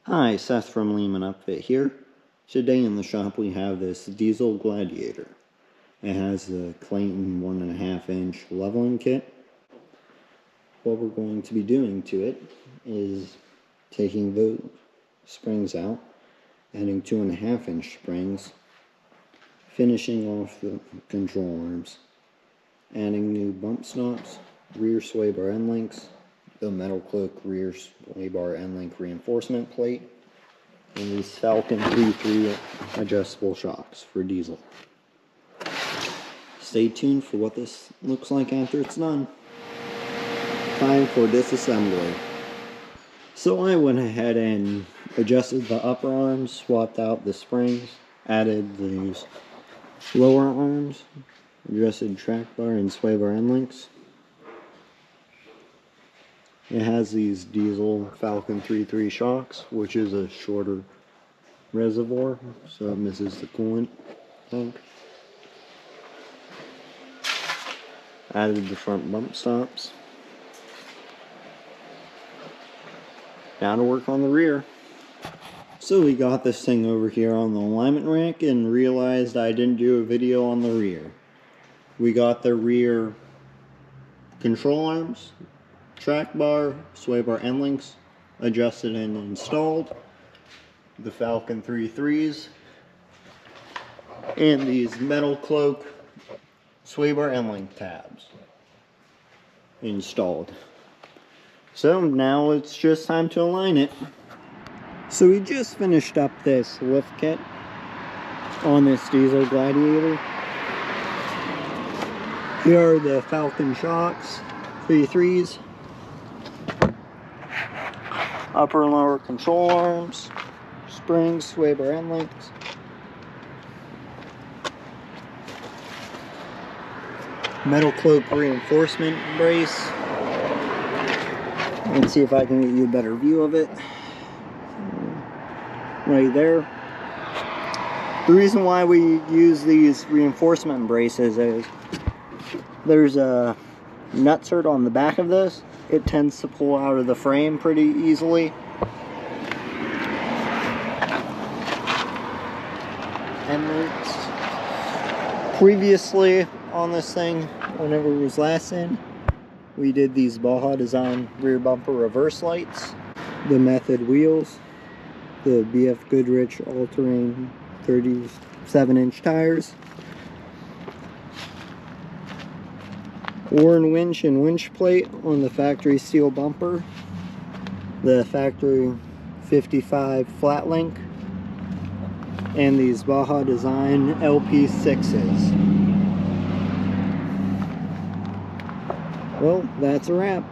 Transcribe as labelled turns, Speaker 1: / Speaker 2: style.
Speaker 1: Hi, Seth from Lehman Upfit here. Today in the shop we have this Diesel Gladiator. It has a Clayton 1.5 inch leveling kit. What we're going to be doing to it is taking the springs out, adding 2.5 inch springs, finishing off the control arms, adding new bump stops, rear sway bar end links, the metal cloak rear sway bar end link reinforcement plate, and these Falcon 3.3 adjustable shocks for diesel. Stay tuned for what this looks like after it's done. Time for disassembly. So I went ahead and adjusted the upper arms, swapped out the springs, added these lower arms, adjusted track bar and sway bar end links. It has these diesel Falcon 3.3 shocks, which is a shorter reservoir, so it misses the coolant tank. Added the front bump stops. Now to work on the rear. So we got this thing over here on the alignment rack and realized I didn't do a video on the rear. We got the rear control arms, track bar, sway bar end links adjusted and installed, the Falcon 3.3s, and these metal cloak sway bar end link tabs installed. So now it's just time to align it. So we just finished up this lift kit on this Diesel Gladiator. Here are the Falcon shocks, 3.3s, upper and lower control arms, springs, sway bar end links, metal cloak reinforcement brace. Let's see if I can get you a better view of it. Right there. The reason why we use these reinforcement braces is there's a nutsert on the back of this. It tends to pull out of the frame pretty easily. And previously on this thing, whenever it was last in, we did these Baja Design rear bumper reverse lights, the Method wheels, the BF Goodrich all-terrain 37-inch tires, Warren winch and winch plate on the factory steel bumper, the factory 55 flat link, and these Baja Design LP6s. Well, that's a wrap.